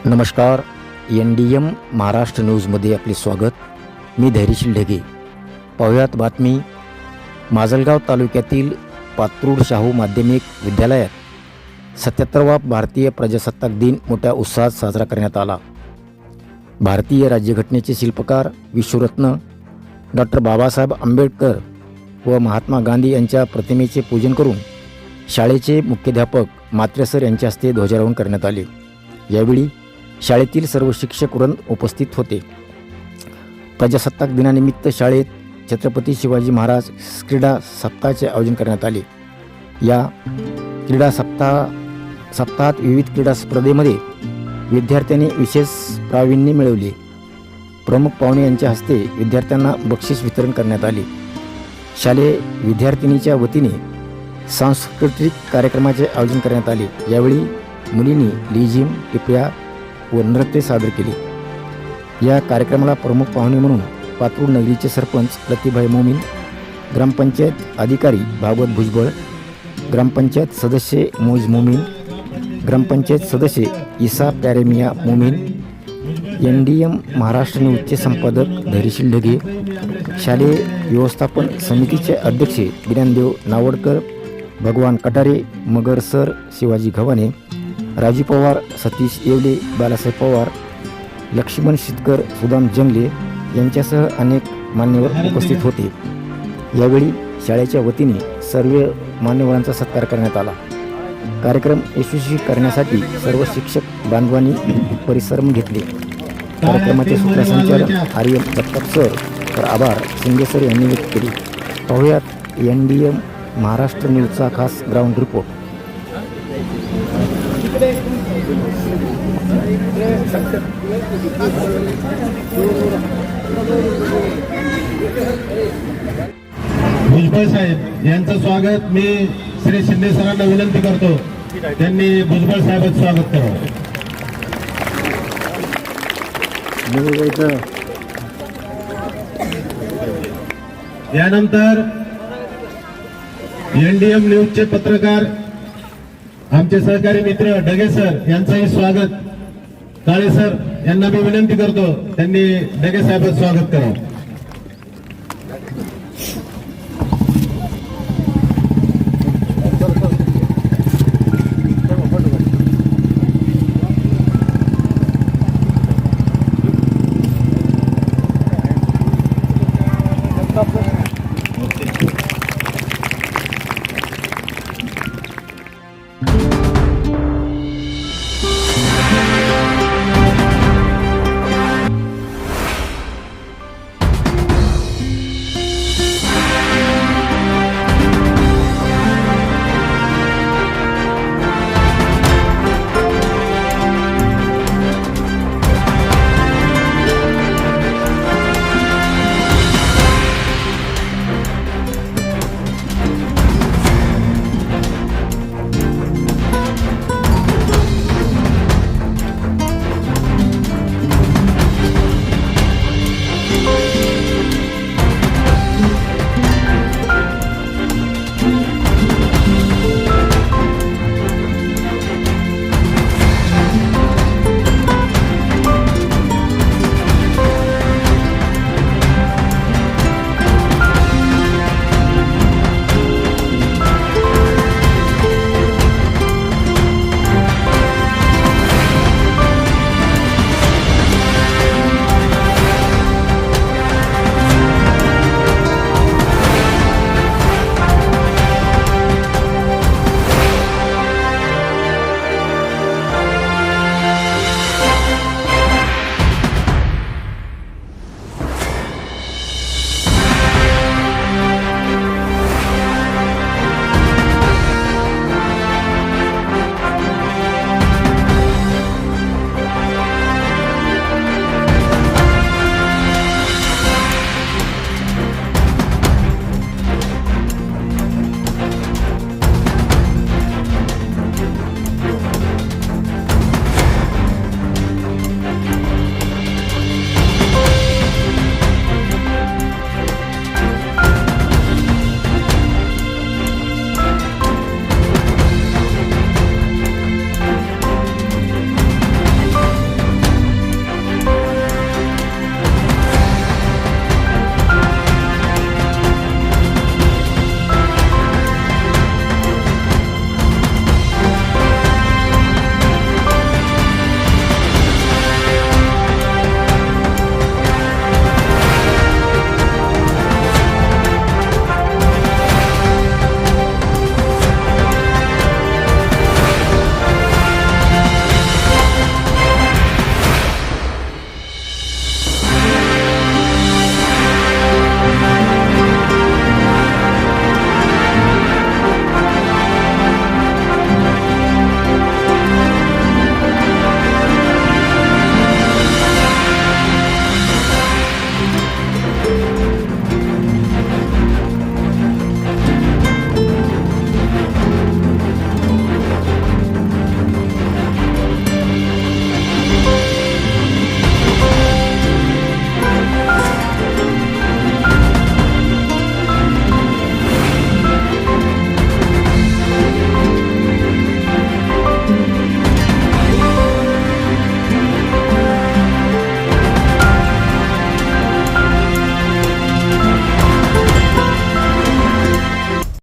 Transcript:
नमस्कार. NDM महाराष्ट्र न्यूजमध्ये आपले स्वागत. मी धैर्यशील ढगे. पाहुयात बातमी. माजलगाव तालुक्यातील पात्रूड शाहू माध्यमिक विद्यालयात 77वा भारतीय प्रजासत्ताक दिन मोठ्या उत्साहात साजरा करण्यात आला. भारतीय राज्यघटनेचे शिल्पकार विश्वरत्न डॉक्टर बाबासाहेब आंबेडकर व महात्मा गांधी यांच्या प्रतिमेचे पूजन करून शाळेचे मुख्याध्यापक मात्रे सर यांच्या हस्ते ध्वजारोहण करण्यात आले. यावेळी शाळेतील सर्व शिक्षक वृंद उपस्थित होते. प्रजासत्ताक दिनानिमित्त शाळेत छत्रपती शिवाजी महाराज क्रीडा सप्ताहाचे आयोजन करण्यात आले. या क्रीडा सप्ताहात विविध क्रीडा स्पर्धेमध्ये विद्यार्थ्यांनी विशेष प्रावीण्य मिळवले. प्रमुख पाहुणे यांच्या हस्ते विद्यार्थ्यांना बक्षीस वितरण करण्यात आले. शालेय विद्यार्थिनीच्या वतीने सांस्कृतिक कार्यक्रमाचे आयोजन करण्यात आले. यावेळी मुलींनी लेझिम, टिपऱ्या व नृत्य सादर केले. या कार्यक्रमाला प्रमुख पाहुणे म्हणून पात्रूड नगरीचे सरपंच लतीभाई मोमीन, ग्रामपंचायत अधिकारी भागवत भुजबळ, ग्रामपंचायत सदस्य मोईज मोमीन, ग्रामपंचायत सदस्य इसा प्यारेमिया मोमीन, NDM महाराष्ट्र न्यूजचे संपादक धैर्यशील ढगे, शालेय व्यवस्थापन समितीचे अध्यक्ष ज्ञानदेव नावडकर, भगवान कटारे, मगर सर, शिवाजी घवाने, राजू पवार, सतीश येवले, बालासाहेब पवार, लक्ष्मण शितकर, सुदाम जंगले यांच्यासह अनेक मान्यवर उपस्थित होते. यावेळी शाळेच्या वतीने सर्व मान्यवरांचा सत्कार करण्यात आला. कार्यक्रम यशस्वी करण्यासाठी सर्व शिक्षक बांधवांनी परिश्रम घेतले. कार्यक्रमाचे सूत्रसंचालन आर्यन जगताप सर तर आभार शिंदे सर यांनी व्यक्त केले. पाहुयात NDM महाराष्ट्र न्यूजचा खास ग्राउंड रिपोर्ट. भुजबळ साहेब यांचं स्वागत मी श्री शिंदे सरांना विनंती करतो, त्यांनी भुजबळ साहेबांचं स्वागत करावं. यानंतर NDM न्यूजचे पत्रकार आमचे सहकारी मित्र ढगे सर यांचंही स्वागत. काळे सर यांना मी विनंती करतो, त्यांनी ढगे साहेबांचं स्वागत करावं. Stop.